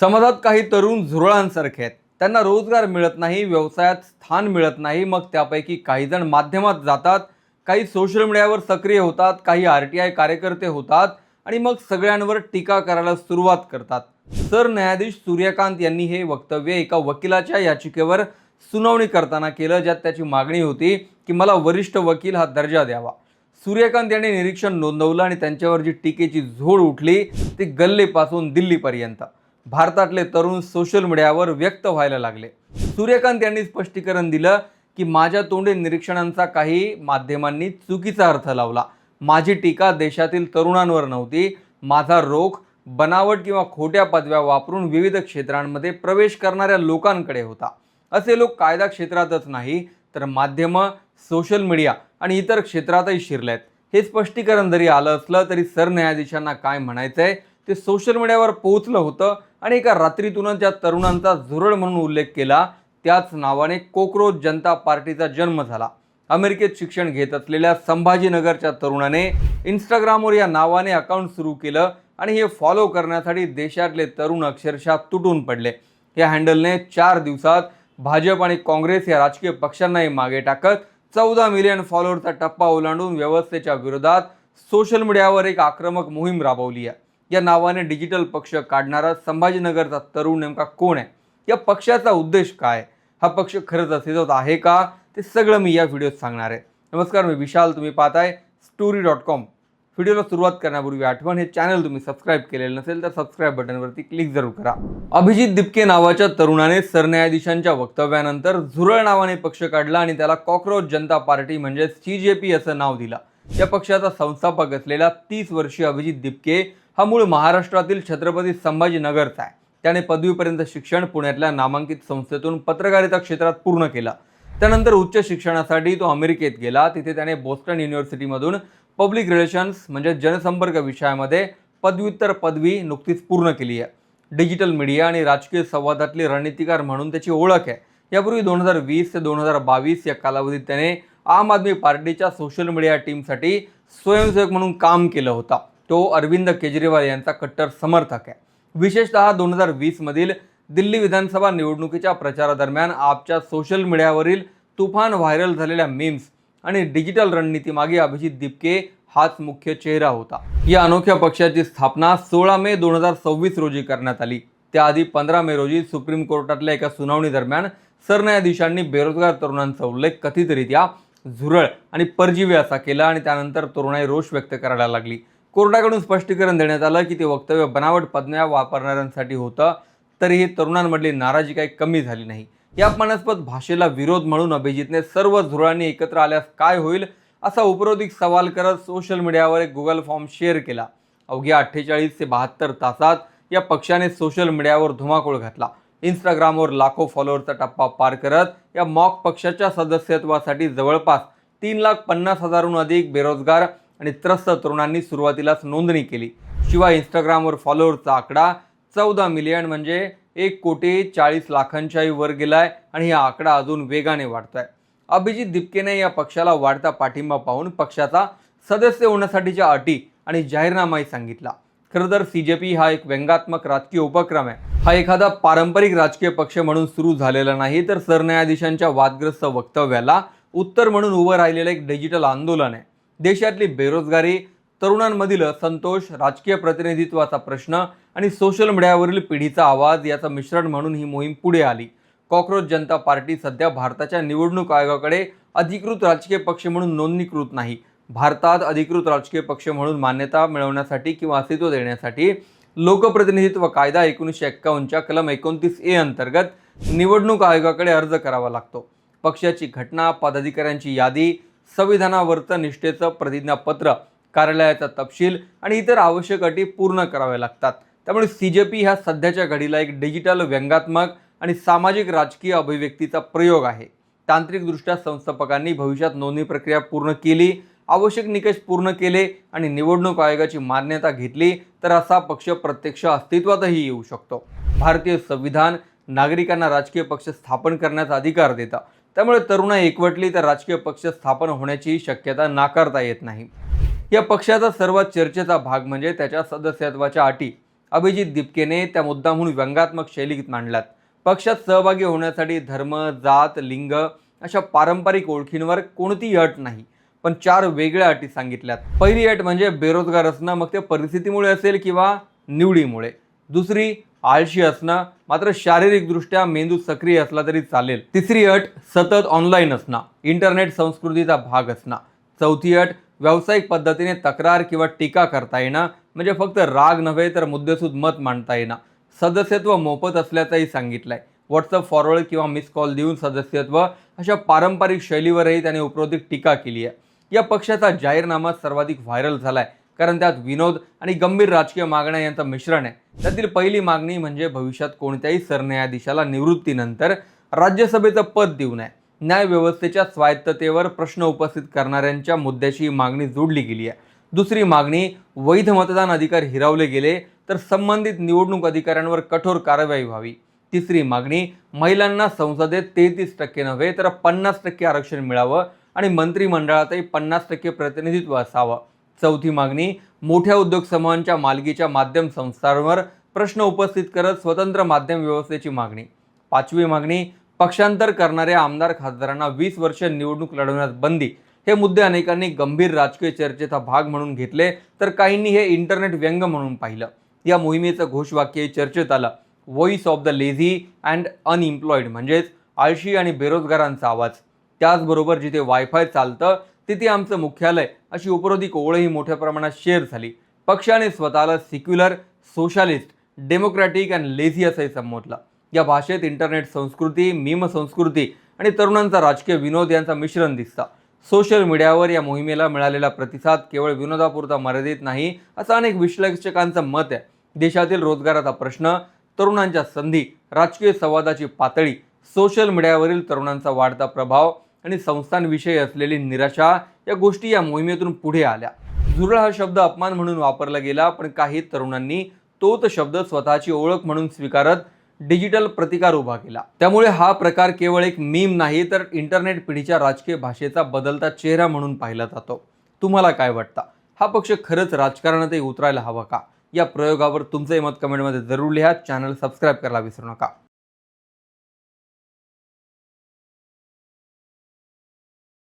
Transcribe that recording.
समाजात काही तरुण झुरळांसारखे आहेत. त्यांना रोजगार मिळत नाही, व्यवसायात स्थान मिळत नाही. मग त्यापैकी काही जण माध्यमात जातात, काही सोशल मीडियावर सक्रिय होतात, काही RTI कार्यकर्ते होतात आणि मग सगळ्यांवर टीका करायला सुरुवात करतात. सरन्यायाधीश सूर्यकांत यांनी हे वक्तव्य एका वकिलाच्या याचिकेवर सुनावणी करताना केलं, ज्यात त्याची मागणी होती की मला वरिष्ठ वकील हा दर्जा द्यावा. सूर्यकांत यांनी निरीक्षण नोंदवलं आणि त्यांच्यावर जी टीकेची झोड उठली ती गल्लीपासून दिल्लीपर्यंत. भारतातले तरुण सोशल मीडियावर व्यक्त व्हायला लागले. सूर्यकांत यांनी स्पष्टीकरण दिलं की माझ्या तोंडी निरीक्षणांचा काही माध्यमांनी चुकीचा अर्थ लावला. माझी टीका देशातील तरुणांवर नव्हती. माझा रोख बनावट किंवा खोट्या पदव्या वापरून विविध क्षेत्रांमध्ये प्रवेश करणाऱ्या लोकांकडे होता. असे लोक कायदा क्षेत्रातच नाही तर माध्यमं, सोशल मीडिया आणि इतर क्षेत्रातही शिरलेत. हे स्पष्टीकरण जरी आलं असलं तरी सरन्यायाधीशांना काय म्हणायचंय ते सोशल मीडियावर पोहोचलं होतं आणि एका रात्रीतूनच ज्या तरुणांचा झुरळ म्हणून उल्लेख केला त्याच नावाने कॉकरोच जनता पार्टीचा जन्म झाला. अमेरिकेत शिक्षण घेत असलेल्या संभाजीनगरच्या तरुणाने इंस्टाग्रामवर या नावाने अकाउंट सुरू केलं आणि हे फॉलो करण्यासाठी देशातले तरुण अक्षरशः तुटून पडले. या हँडलने 4 दिवसात भाजप आणि काँग्रेस या राजकीय पक्षांनाही मागे टाकत 14 मिलियन फॉलोअरचा टप्पा ओलांडून व्यवस्थेच्या विरोधात सोशल मीडियावर एक आक्रमक मोहीम राबवली आहे. या नावाने डिजिटल पक्ष काढणारा संभाजीनगरचा तरुण नेमका कोण आहे? या पक्षाचा उद्देश काय? हा पक्ष खरंच अस्तित्वात आहे का? ते सगळं मी या व्हिडिओत सांगणार आहे. नमस्कार, मी विशाल. तुम्ही पाहताय story.com. व्हिडिओला सुरुवात करण्यापूर्वी आठवण, हे चॅनल तुम्ही सबस्क्राईब केलेलं नसेल तर सबस्क्राईब बटनवरती क्लिक जरूर करा. अभिजित दिपके नावाच्या तरुणाने सरन्यायाधीशांच्या वक्तव्यानंतर झुरळ नावाने पक्ष काढला आणि त्याला कॉकरोच जनता पार्टी म्हणजे CJP असं नाव दिलं. या पक्षाचा संस्थापक असलेला 30 वर्षीय अभिजित दिपके हा मूळ महाराष्ट्रातील छत्रपती संभाजीनगरचा आहे. त्याने पदवीपर्यंत शिक्षण पुण्यातल्या नामांकित संस्थेतून पत्रकारिता क्षेत्रात पूर्ण केलं. त्यानंतर उच्च शिक्षणासाठी तो अमेरिकेत गेला. तिथे त्याने बोस्टन युनिव्हर्सिटीमधून पब्लिक रिलेशन्स म्हणजे जनसंपर्क विषयामध्ये पदव्युत्तर पदवी नुकतीच पूर्ण केली आहे. डिजिटल मीडिया आणि राजकीय संवादातली रणनीतिकार म्हणून त्याची ओळख आहे. यापूर्वी 2020 ते 2022 या कालावधीत त्याने आम आदमी पार्टीच्या सोशल मीडिया टीमसाठी स्वयंसेवक म्हणून काम केलं होतं. तो अरविंद केजरीवाल यांचा कट्टर समर्थक आहे. विशेषतः 2020 मधील दिल्ली विधानसभा निवडणुकीच्या प्रचारादरम्यान आपच्या सोशल मीडियावरील तुफान व्हायरल झालेल्या मीम्स आणि डिजिटल रणनीतीमागे अभिजित दिपके हाच मुख्य चेहरा होता. या अनोख्या पक्षाची स्थापना 16 मे 2026 रोजी करण्यात आली. त्याआधी 15 मे रोजी सुप्रीम कोर्टातल्या एका सुनावणी दरम्यान सरन्यायाधीशांनी बेरोजगार तरुणांचा उल्लेख कथितरित्या झुरळ आणि परजीवी असा केला आणि त्यानंतर तरुणाई रोष व्यक्त करायला लागली. कोर्टाकडून स्पष्टीकरण देण्यात आलं की ते वक्तव्य बनावट पदव्या वापरणाऱ्यांसाठी होतं. तरीही तरुणांमधली नाराजी काही कमी झाली नाही. या अपमानास्पद भाषेला विरोध म्हणून अभिजितने सर्व झुरळांनी एकत्र आल्यास काय होईल असा उपरोधिक सवाल करत सोशल मीडियावर एक गुगल फॉर्म शेअर केला. अवघ्या 48 ते 72 तासात या पक्षाने सोशल मीडियावर धुमाकूळ घातला. इंस्टाग्रामवर लाखो फॉलोअरचा टप्पा पार करत या मॉक पक्षाच्या सदस्यत्वासाठी जवळपास 3,50,000हून अधिक बेरोजगार आणि त्रस्त तरुणांनी सुरुवातीलाच नोंदणी केली. शिवाय इंस्टाग्रामवर फॉलोअरचा आकडा 14 मिलियन म्हणजे 1,40,00,000च्याही वर गेलाय आणि हा आकडा अजून वेगाने वाढतोय. अभिजित दिपकेने या पक्षाला वाढता पाठिंबा पाहून पक्षाचा सदस्य होण्यासाठीच्या अटी आणि जाहीरनामाही सांगितला. खरं तर CJP हा एक व्यंगात्मक राजकीय उपक्रम आहे. हा एखादा पारंपरिक राजकीय पक्ष म्हणून सुरू झालेला नाही, तर सरन्यायाधीशांच्या वादग्रस्त वक्तव्याला उत्तर म्हणून उभं राहिलेलं एक डिजिटल आंदोलन आहे. देशातली बेरोजगारी, तरुणांमधील असंतोष, राजकीय प्रतिनिधित्वाचा प्रश्न आणि सोशल मीडियावरील पिढीचा आवाज याचं मिश्रण म्हणून ही मोहीम पुढे आली. कॉकरोच जनता पार्टी सध्या भारताच्या निवडणूक आयोगाकडे अधिकृत राजकीय पक्ष म्हणून नोंदणीकृत नाही. भारतात अधिकृत राजकीय पक्ष म्हणून मान्यता मिळवण्यासाठी किंवा अस्तित्व देण्यासाठी लोकप्रतिनिधित्व कायदा 1951च्या कलम 29A अंतर्गत निवडणूक आयोगाकडे अर्ज करावा लागतो. पक्षाची घटना, पदाधिकाऱ्यांची यादी, संविधानावरच निष्ठेचं प्रतिज्ञापत्र, कार्यालयाचा तपशील आणि इतर आवश्यक अटी पूर्ण कराव्या लागतात. त्यामुळे CJP ह्या सध्याच्या घडीला एक डिजिटल व्यंगात्मक आणि सामाजिक राजकीय अभिव्यक्तीचा प्रयोग आहे. तांत्रिकदृष्ट्या संस्थापकांनी भविष्यात नोंदणी प्रक्रिया पूर्ण केली, आवश्यक निकष पूर्ण केले आणि निवडणूक आयोगाची मान्यता घेतली तर असा पक्ष प्रत्यक्ष अस्तित्वातही येऊ शकतो. भारतीय संविधान नागरिकांना राजकीय पक्ष स्थापन करण्याचा अधिकार देतं. त्यामुळे तरुणाई एकवटली तर राजकीय पक्ष स्थापन होण्याची शक्यता नाकारता येत नाही. या पक्षाचा सर्वात चर्चेचा भाग म्हणजे त्याच्या सदस्यत्वाच्या अटी. अभिजित दिपकेने त्या मुद्दामहून व्यंगात्मक शैलीत मांडल्यात. पक्षात सहभागी होण्यासाठी धर्म, जात, लिंग अशा पारंपरिक ओळखींवर कोणतीही अट नाही, पण 4 वेगळ्या अटी सांगितल्यात. पहिली अट म्हणजे बेरोजगार असणं, मग ते परिस्थितीमुळे असेल किंवा निवडीमुळे. दुसरी, आळशी असणं, मात्र शारीरिकदृष्ट्या मेंदू सक्रिय असला तरी चालेल. तिसरी अट, सतत ऑनलाईन असणं, इंटरनेट संस्कृतीचा भाग असणं. चौथी अट, व्यावसायिक पद्धतीने तक्रार किंवा टीका करता येणं, म्हणजे फक्त राग नव्हे तर मुद्देसूद मत मांडता येणं. सदस्यत्व मोफत असल्याचंही सांगितलंय. व्हॉट्सअप फॉरवर्ड किंवा मिस कॉल देऊन सदस्यत्व अशा पारंपरिक शैलीवरही त्याने उपरोधिक टीका केली आहे. या पक्षाचा जाहीरनामा सर्वाधिक व्हायरल झालाय, कारण त्यात विनोद आणि गंभीर राजकीय मागण्या यांचं मिश्रण आहे. त्यातील पहिली मागणी म्हणजे भविष्यात कोणत्याही सरन्यायाधीशाला निवृत्तीनंतर राज्यसभेचं पद देऊ नये. न्यायव्यवस्थेच्या स्वायत्ततेवर प्रश्न उपस्थित करणाऱ्यांच्या मुद्द्याची ही मागणी जोडली गेली आहे. दुसरी मागणी, वैध मतदान अधिकार हिरावले गेले तर संबंधित निवडणूक अधिकाऱ्यांवर कठोर कारवाई व्हावी. तिसरी मागणी, महिलांना संसदेत 33% नव्हे तर 50% आरक्षण मिळावं आणि मंत्रिमंडळातही 50% प्रतिनिधित्व असावं. चौथी मागणी, मोठ्या उद्योग समूहांच्या मालकीच्या माध्यम संस्थांवर प्रश्न उपस्थित करत स्वतंत्र माध्यम व्यवस्थेची मागणी. पाचवी मागणी, पक्षांतर करणाऱ्या आमदार खासदारांना 20 वर्ष निवडणूक लढवण्यास बंदी. हे मुद्दे अनेकांनी गंभीर राजकीय चर्चेचा भाग म्हणून घेतले, तर काहींनी हे इंटरनेट व्यंग म्हणून पाहिलं. या मोहिमेचं घोषवाक्य चर्चेत आलं, voice of the lazy and unemployed, म्हणजेच आळशी आणि बेरोजगारांचा आवाज. त्याचबरोबर जिथे वायफाय चालतं तिथे आमचं मुख्यालय, अशी उपरोधिक ओळही मोठ्या प्रमाणात शेअर झाली. पक्षाने स्वतःला secular, socialist, democratic and lazy असंही संबोधलं. या भाषेत इंटरनेट संस्कृती, मीम संस्कृती आणि तरुणांचा राजकीय विनोद यांचं मिश्रण दिसतं. सोशल मीडियावर या मोहिमेला मिळालेला प्रतिसाद केवळ विनोदापुरता मर्यादित नाही, असं अनेक विश्लेषकांचं मत आहे. देशातील रोजगाराचा प्रश्न, तरुणांच्या संधी, राजकीय संवादाची पातळी, सोशल मीडियावरील तरुणांचा वाढता प्रभाव आणि संस्थांविषयी असलेली निराशा या गोष्टी या मोहिमेतून पुढे आल्या. झुरळ हा शब्द अपमान म्हणून वापरला गेला, पण काही तरुणांनी तोच शब्द स्वतःची ओळख म्हणून स्वीकारत डिजिटल प्रतिकार उभा केला. त्यामुळे हा प्रकार केवळ एक मीम नाही, तर इंटरनेट पिढीच्या राजकीय भाषेचा बदलता चेहरा म्हणून पाहिला जातो. तुम्हाला काय वाटतं? हा पक्ष खरंच राजकारणातही उतरायला हवा का? या प्रयोगावर तुमचंही मत कमेंटमध्ये जरूर लिहा. चॅनल सबस्क्राईब करायला विसरू नका.